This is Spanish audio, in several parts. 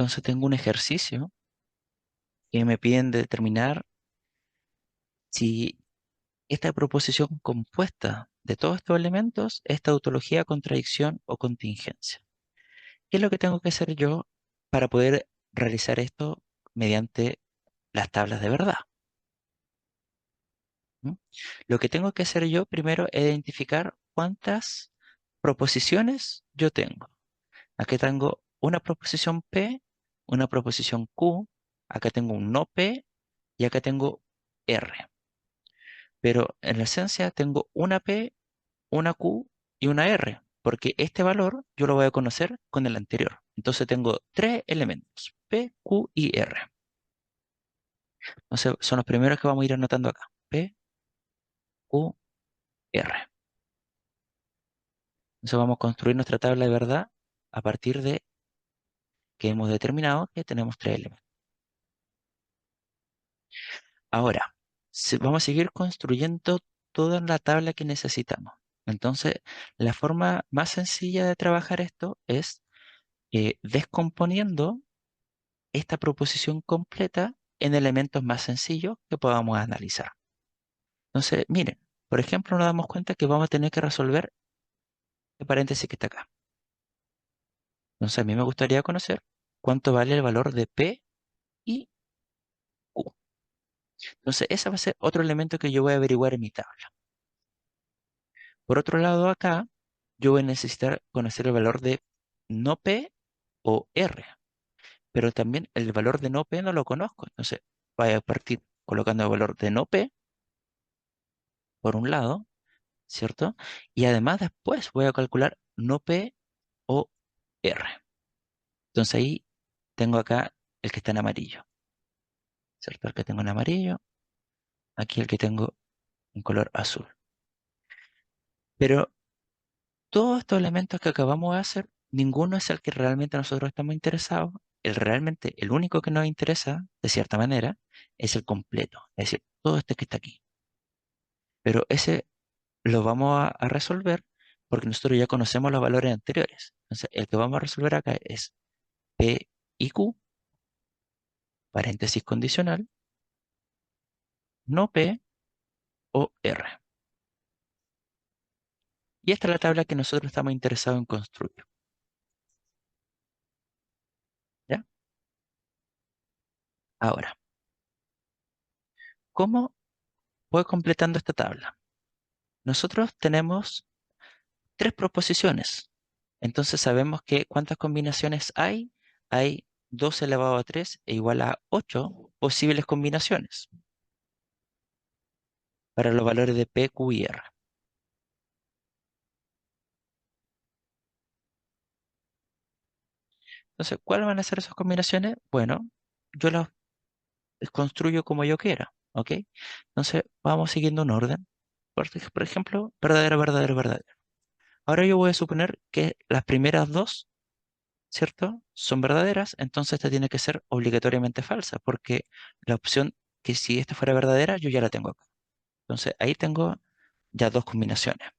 Entonces tengo un ejercicio que me piden determinar si esta proposición compuesta de todos estos elementos es tautología, contradicción o contingencia. ¿Qué es lo que tengo que hacer yo para poder realizar esto mediante las tablas de verdad? ¿Mm? Lo que tengo que hacer yo primero es identificar cuántas proposiciones yo tengo. Aquí tengo una proposición P, una proposición Q, acá tengo un no P y acá tengo R. Pero en esencia tengo una P, una Q y una R, porque este valor yo lo voy a conocer con el anterior. Entonces tengo tres elementos, P, Q y R. Entonces son los primeros que vamos a ir anotando acá. P, Q, R. Entonces vamos a construir nuestra tabla de verdad a partir de que hemos determinado que tenemos tres elementos. Ahora, vamos a seguir construyendo toda la tabla que necesitamos. Entonces, la forma más sencilla de trabajar esto es descomponiendo esta proposición completa en elementos más sencillos que podamos analizar. Entonces, miren, por ejemplo, nos damos cuenta que vamos a tener que resolver el paréntesis que está acá. Entonces, a mí me gustaría conocer cuánto vale el valor de P y Q. Entonces, ese va a ser otro elemento que yo voy a averiguar en mi tabla. Por otro lado, acá, yo voy a necesitar conocer el valor de no P o R, pero también el valor de no P no lo conozco. Entonces, voy a partir colocando el valor de no P por un lado, ¿cierto? Y además después voy a calcular no P o R. Entonces ahí tengo acá el que está en amarillo, ¿cierto? El que tengo en amarillo, aquí el que tengo en color azul. Pero todos estos elementos que acabamos de hacer, ninguno es el que realmente nosotros estamos interesados. El único que nos interesa, de cierta manera, es el completo, es decir, todo este que está aquí. Pero ese lo vamos a resolver porque nosotros ya conocemos los valores anteriores. Entonces, el que vamos a resolver acá es P y Q, paréntesis condicional, no P o R. Y esta es la tabla que nosotros estamos interesados en construir. ¿Ya? Ahora, ¿cómo voy completando esta tabla? Nosotros tenemos tres proposiciones. Entonces sabemos que cuántas combinaciones hay. Hay 2 elevado a 3 e igual a 8 posibles combinaciones para los valores de P, Q y R. Entonces, ¿cuáles van a ser esas combinaciones? Bueno, yo las construyo como yo quiera, ¿ok? Entonces, vamos siguiendo un orden. Por ejemplo, verdadero, verdadero, verdadero. Ahora yo voy a suponer que las primeras dos, ¿cierto? Son verdaderas, entonces esta tiene que ser obligatoriamente falsa, porque la opción que si esta fuera verdadera, yo ya la tengo acá. Entonces, ahí tengo ya dos combinaciones.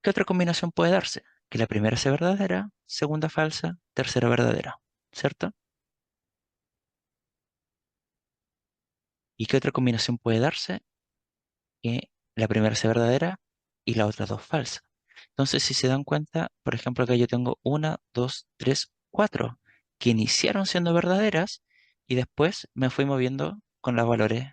¿Qué otra combinación puede darse? Que la primera sea verdadera, segunda falsa, tercera verdadera, ¿cierto? ¿Y qué otra combinación puede darse? Que la primera sea verdadera y la otra dos falsas. Entonces, si se dan cuenta, por ejemplo, acá yo tengo una, dos, tres, cuatro que iniciaron siendo verdaderas y después me fui moviendo con los valores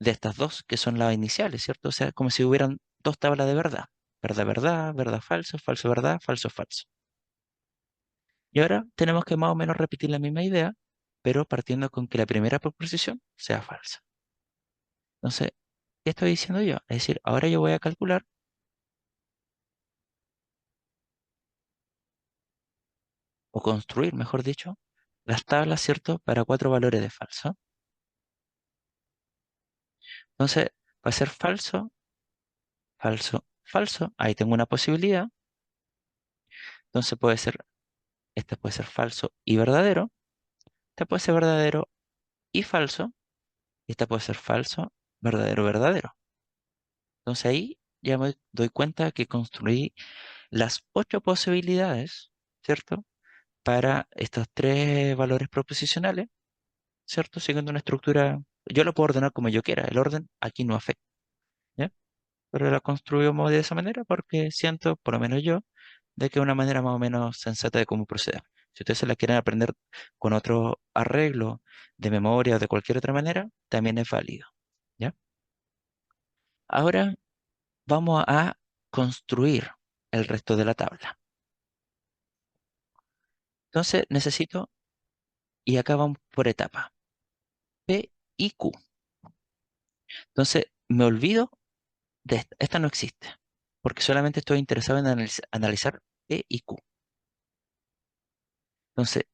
de estas dos, que son las iniciales, ¿cierto? O sea, como si hubieran dos tablas de verdad. Verdad, verdad, verdad, falso, falso, verdad, falso, falso. Y ahora tenemos que más o menos repetir la misma idea, pero partiendo con que la primera proposición sea falsa. Entonces, ¿qué estoy diciendo yo? Es decir, ahora yo voy a calcular o construir, mejor dicho, las tablas, ¿cierto?, para cuatro valores de falso. Entonces, va a ser falso, falso, falso. Ahí tengo una posibilidad. Entonces puede ser, este puede ser falso y verdadero. Este puede ser verdadero y falso. Y este puede ser falso, verdadero, verdadero. Entonces ahí ya me doy cuenta que construí las ocho posibilidades, ¿cierto? para estos tres valores proposicionales, ¿cierto? Siguiendo una estructura, yo lo puedo ordenar como yo quiera, el orden aquí no afecta, ¿ya? Pero la construimos de esa manera porque siento, por lo menos yo, de que es una manera más o menos sensata de cómo proceder. Si ustedes se la quieren aprender con otro arreglo de memoria o de cualquier otra manera, también es válido, ¿ya? Ahora vamos a construir el resto de la tabla. Entonces necesito, y acá vamos por etapa, P y Q. Entonces me olvido de esta, esta no existe, porque solamente estoy interesado en analizar P y Q. Entonces,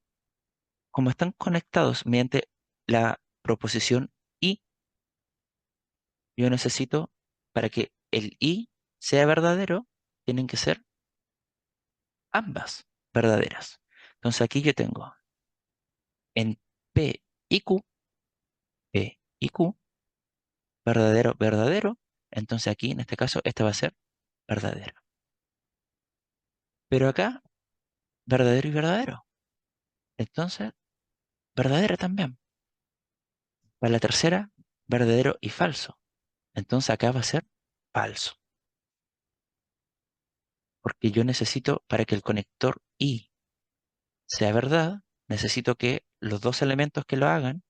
como están conectados mediante la proposición y, yo necesito, para que el y sea verdadero, tienen que ser ambas verdaderas. Entonces aquí yo tengo en P y Q, P y Q, verdadero, verdadero. Entonces aquí, en este caso, este va a ser verdadero. Pero acá, verdadero y verdadero. Entonces, verdadera también. Para la tercera, verdadero y falso. Entonces acá va a ser falso. Porque yo necesito, para que el conector y sea verdad, necesito que los dos elementos que lo hagan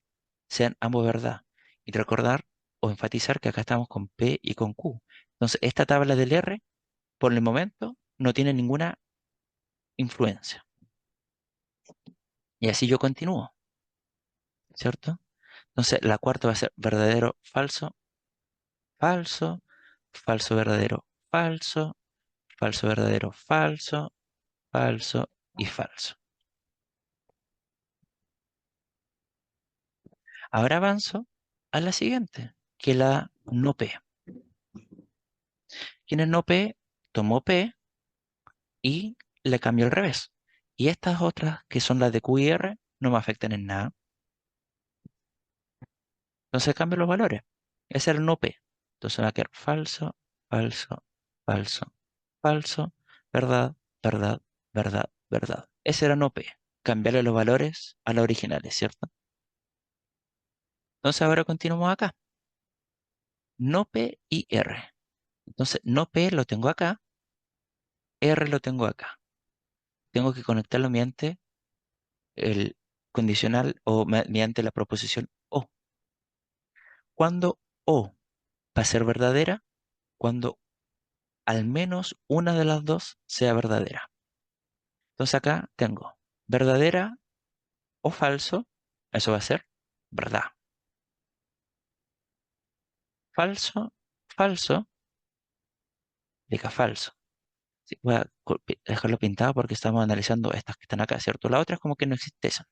sean ambos verdad. Y recordar o enfatizar que acá estamos con P y con Q. Entonces, esta tabla del R, por el momento, no tiene ninguna influencia. Y así yo continúo, ¿cierto? Entonces, la cuarta va a ser verdadero, falso, falso, falso, verdadero, falso, falso, verdadero, falso, falso y falso. Ahora avanzo a la siguiente, que es la no P. ¿Quién es no P? Tomo P y le cambio al revés. Y estas otras, que son las de Q y R, no me afectan en nada. Entonces cambio los valores. Ese era el no P. Entonces va a quedar falso, falso, falso, falso, verdad, verdad, verdad, verdad. Ese era no P. Cambiarle los valores a los originales, ¿cierto? Entonces ahora continuamos acá. No P y R. Entonces no P lo tengo acá, R lo tengo acá. Tengo que conectarlo mediante el condicional o mediante la proposición o. Cuando o va a ser verdadera, cuando al menos una de las dos sea verdadera. Entonces acá tengo verdadera o falso, eso va a ser verdad. Falso, falso, diga falso. Sí, voy a dejarlo pintado porque estamos analizando estas que están acá, ¿cierto? La otra es como que no existe eso.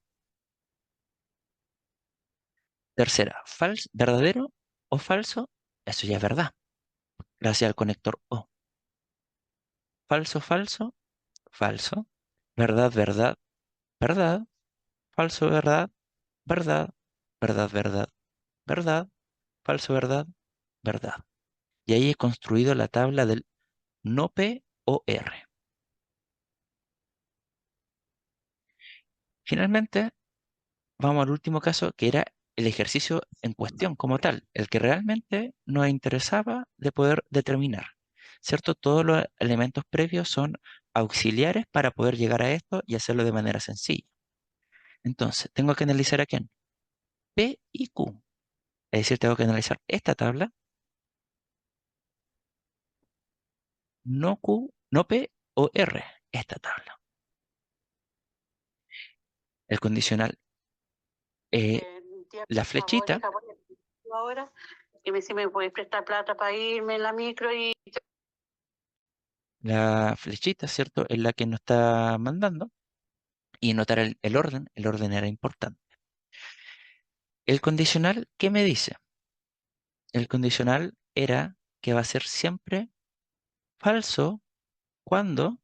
Tercera, verdadero o falso, eso ya es verdad, gracias al conector o. Falso, falso, falso. Verdad, verdad, verdad. Falso, verdad, verdad. Verdad, verdad, verdad. Falso, verdad, verdad. Y ahí he construido la tabla del no P o R. Finalmente, vamos al último caso, que era el ejercicio en cuestión como tal, el que realmente nos interesaba de poder determinar. ¿Cierto? Todos los elementos previos son auxiliares para poder llegar a esto y hacerlo de manera sencilla. Entonces, tengo que analizar a quién. P y Q. Es decir, tengo que analizar esta tabla, no Q, no P o R, esta tabla. El condicional, Tía, la por favor, flechita, hija, voy a ahora y me si me puedes prestar plata para irme en la micro y ¿cierto? Es la que nos está mandando y notar el orden era importante. El condicional, ¿qué me dice? El condicional era que va a ser siempre falso cuando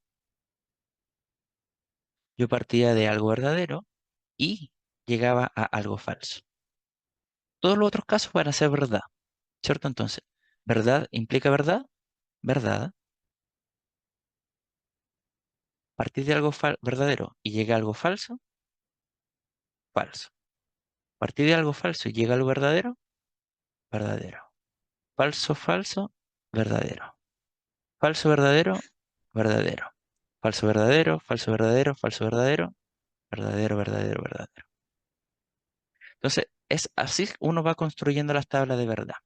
yo partía de algo verdadero y llegaba a algo falso. Todos los otros casos van a ser verdad, ¿cierto? Entonces, verdad implica verdad, verdad, Partir de algo verdadero y llega a algo falso, falso. Partir de algo falso y llega a algo verdadero, verdadero. Falso, falso, verdadero. Falso, verdadero, verdadero. Falso, verdadero, falso, verdadero, falso, verdadero, verdadero, verdadero, verdadero. Entonces, es así que uno va construyendo las tablas de verdad.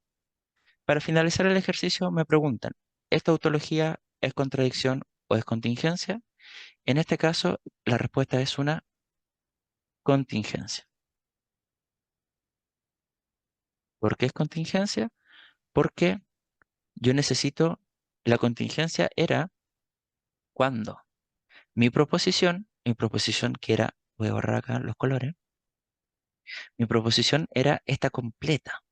Para finalizar el ejercicio, me preguntan, ¿esta tautología es contradicción o es contingencia? En este caso, la respuesta es una contingencia. ¿Por qué es contingencia? Porque yo necesito, la contingencia era cuando mi proposición que era, voy a borrar acá los colores, mi proposición era esta completa.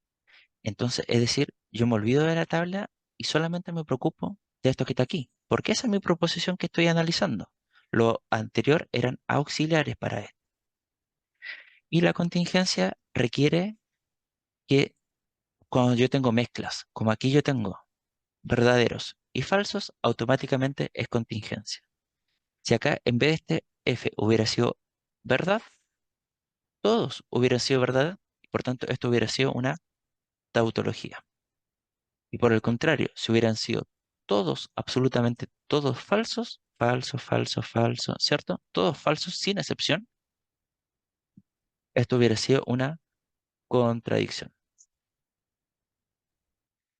Entonces, es decir, yo me olvido de la tabla y solamente me preocupo de esto que está aquí, porque esa es mi proposición que estoy analizando. Lo anterior eran auxiliares para esto. Y la contingencia requiere que cuando yo tengo mezclas, como aquí yo tengo verdaderos y falsos, automáticamente es contingencia. Si acá en vez de este F hubiera sido verdad, todos hubieran sido verdad y por tanto esto hubiera sido una tautología. Y por el contrario, si hubieran sido todos, absolutamente todos falsos, falso, falso, falso, ¿cierto? Todos falsos sin excepción, esto hubiera sido una contradicción.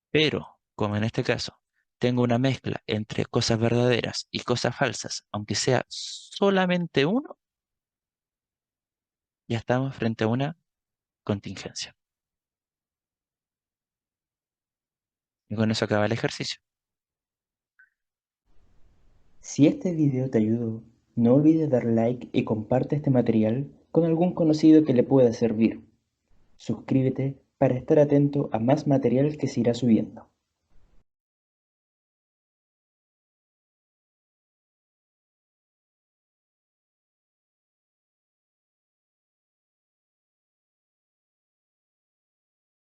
Pero, como en este caso, tengo una mezcla entre cosas verdaderas y cosas falsas, aunque sea solamente uno, ya estamos frente a una contingencia. Y con eso acaba el ejercicio. Si este video te ayudó, no olvides dar like y comparte este material con algún conocido que le pueda servir. Suscríbete para estar atento a más material que se irá subiendo.